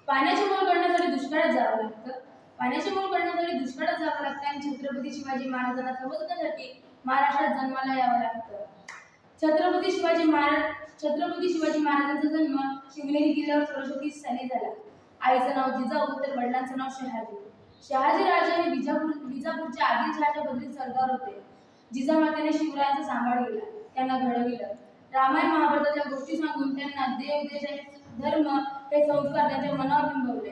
पाण्याचे मोल करण्यासाठी दुष्काळात जावं लागतं. पाण्याचे मोल करण्यासाठी दुष्काळात जावं लागतं आणि छत्रपती शिवाजी महाराजांना समजण्यासाठी महाराष्ट्रात जन्माला यावं लागतं. छत्रपती शिवाजी महाराजांचा जन्म शिवनेरी किल्ल्यावर 1630 साली झाला. आईचं नाव जिजाऊ तर वडिलांचं नाव शहाजी. शहाजी राजे हे विजापूरच्या आदिलशहाच्या बदलीत सरदार होते. जिजामातेने शिवरायांचा सांभाळ केला, त्यांना घडविलं. रामायण महाभारताच्या गोष्टी सांगून त्यांना देव देश आणि धर्म हे संस्कार त्यांच्या मनावर बिंबवले.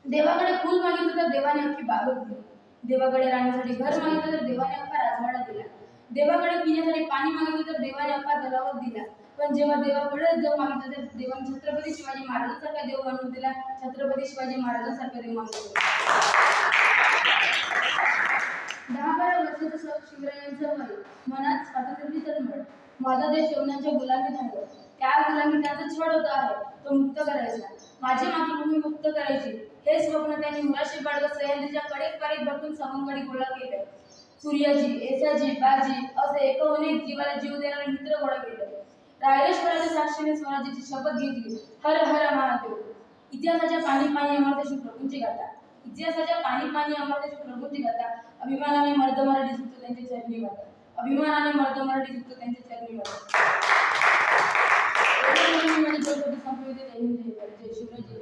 देवाकडे फूल मागितलं तर देवाने अख्खी बागच दिली. देवाकडे राहण्यासाठी घर मागितलं तर देवाने अख्खा राजवाडा दिला. देवाकडे पिण्यासाठी पाणी मागितलं तर देवाने अख्खा तलावच दिला. पण जेव्हा देवाकडे देव मागितलं तर देवाने छत्रपती शिवाजी महाराजांसारखा देव मानून दिला. छत्रपती शिवाजी महाराजांसारखा देव मानून दिला. 10-12 वर्षाचं शिवरायांचं वय, मनात स्वातंत्र्याची तळमळ. माझा देश यवनांच्या गुलामीत आहे, त्या गुलामीत त्यांचा छळ होत आहे, तो मुक्त करायचा. माझी मातृभूमी मुक्त करायची हे स्वप्न त्यांनी मुराशी बाळगत सह्याद्रीच्या कडेकपारीत बसून सवंगडी गोळा केले. सूर्याजी, येसाजी, बाजी असे एकवणीत जीवाला जीव देणारे मित्र गोळा केले. रायरेश्वराच्या साक्षीने स्वराज्याची शपथ घेतली. हर हर महादेव. इतिहासाच्या पाणी पाणी अमरदेश प्रभूंची गाथा. इतिहासाच्या पाणी पाणी अमरदेश प्रभूंची गाथा. अभिमानाने मर्द मराठी सुटतो त्यांचे चरणी वाटा. अभिमानाने मर्द मराठी सुटतो त्यांचे चरणी वाटा. जय शिवराय.